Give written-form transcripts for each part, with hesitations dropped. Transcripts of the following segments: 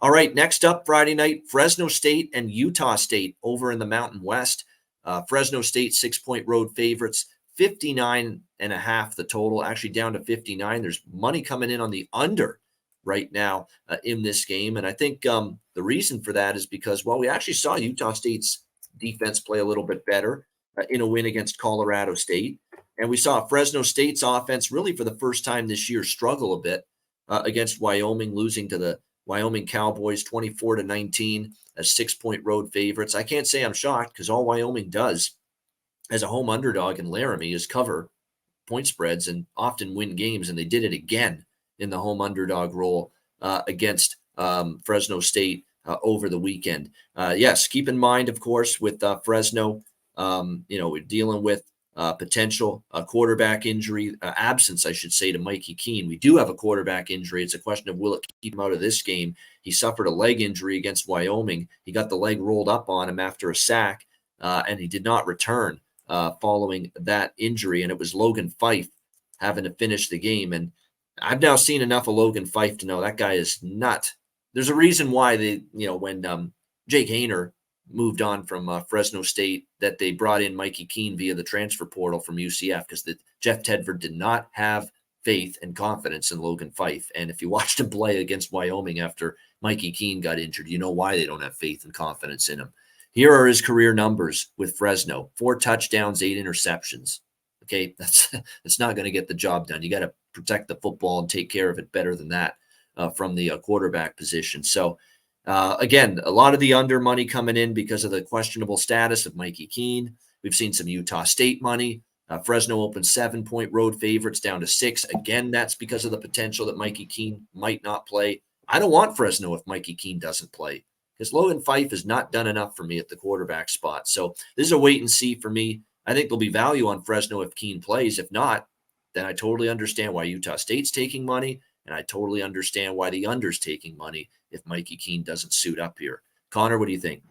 All right, next up Friday night, Fresno State and Utah State over in the Mountain West. Fresno State 6-point road favorites, 59.5 the total, actually down to 59. There's money coming in on the under right now in this game. And I think the reason for that is because, well, we actually saw Utah State's defense play a little bit better in a win against Colorado State. And we saw Fresno State's offense really for the first time this year struggle a bit against Wyoming, losing to the Wyoming Cowboys 24-19 as 6-point road favorites. I can't say I'm shocked because all Wyoming does as a home underdog in Laramie is cover point spreads and often win games. And they did it again in the home underdog role against Fresno State over the weekend. Yes, keep in mind, of course, with Fresno, we're dealing with potential quarterback injury, absence, I should say, to Mikey Keene. We do have a quarterback injury. It's a question of will it keep him out of this game. He suffered a leg injury against Wyoming. He got the leg rolled up on him after a sack, and he did not return following that injury. And it was Logan Fife having to finish the game. And I've now seen enough of Logan Fife to know that guy is not. There's a reason why when Jake Hayner moved on from Fresno State, that they brought in Mikey Keene via the transfer portal from UCF, because Jeff Tedford did not have faith and confidence in Logan Fife. And if you watched him play against Wyoming after Mikey Keene got injured, you know why they don't have faith and confidence in him. Here are his career numbers with Fresno: 4 touchdowns, 8 interceptions. Okay, that's not going to get the job done. You got to protect the football and take care of it better than that from the quarterback position. So, again, a lot of the under money coming in because of the questionable status of Mikey Keene. We've seen some Utah State money. Fresno opened 7-point road favorites down to 6. Again, that's because of the potential that Mikey Keene might not play. I don't want Fresno if Mikey Keene doesn't play, because Logan Fife has not done enough for me at the quarterback spot. So this is a wait and see for me. I think there'll be value on Fresno if Keene plays. If not, then I totally understand why Utah State's taking money, and I totally understand why the under's taking money if Mikey Keene doesn't suit up here. Connor, what do you think?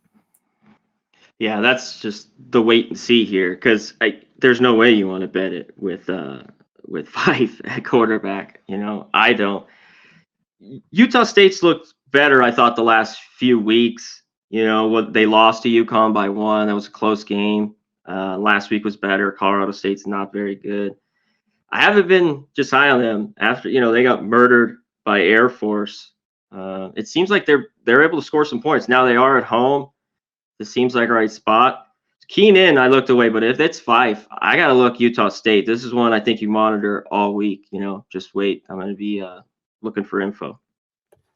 Yeah, that's just the wait and see here, because there's no way you want to bet it with Fife at quarterback. I don't. Utah State's looked better, I thought, the last few weeks. What they lost to UConn by 1. That was a close game. Last week was better. Colorado State's not very good. I haven't been just high on them after, they got murdered by Air Force. It seems like they're able to score some points. Now they are at home. This seems like a right spot. Keen in, I looked away, but if it's Fife, I got to look Utah State. This is one I think you monitor all week. Just wait. I'm going to be looking for info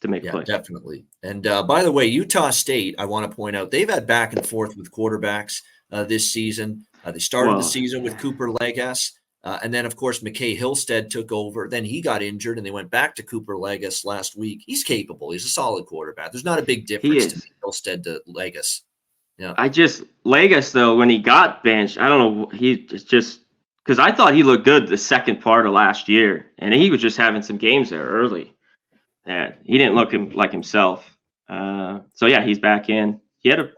to make play. Definitely. And by the way, Utah State, I want to point out, they've had back and forth with quarterbacks this season. They started the season with Cooper Legas. And then, of course, McKay Hillstead took over. Then he got injured, and they went back to Cooper Legas last week. He's capable. He's a solid quarterback. There's not a big difference to Hillstead to Legas. Yeah. Legas, though, when he got benched, I don't know. Because I thought he looked good the second part of last year, and he was just having some games there early. And he didn't look like himself. He's back in. He had a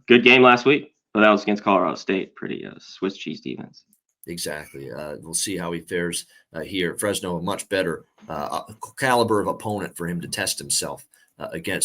good game last week, but that was against Colorado State. Pretty Swiss cheese defense. Exactly. We'll see how he fares here. Fresno, a much better caliber of opponent for him to test himself against.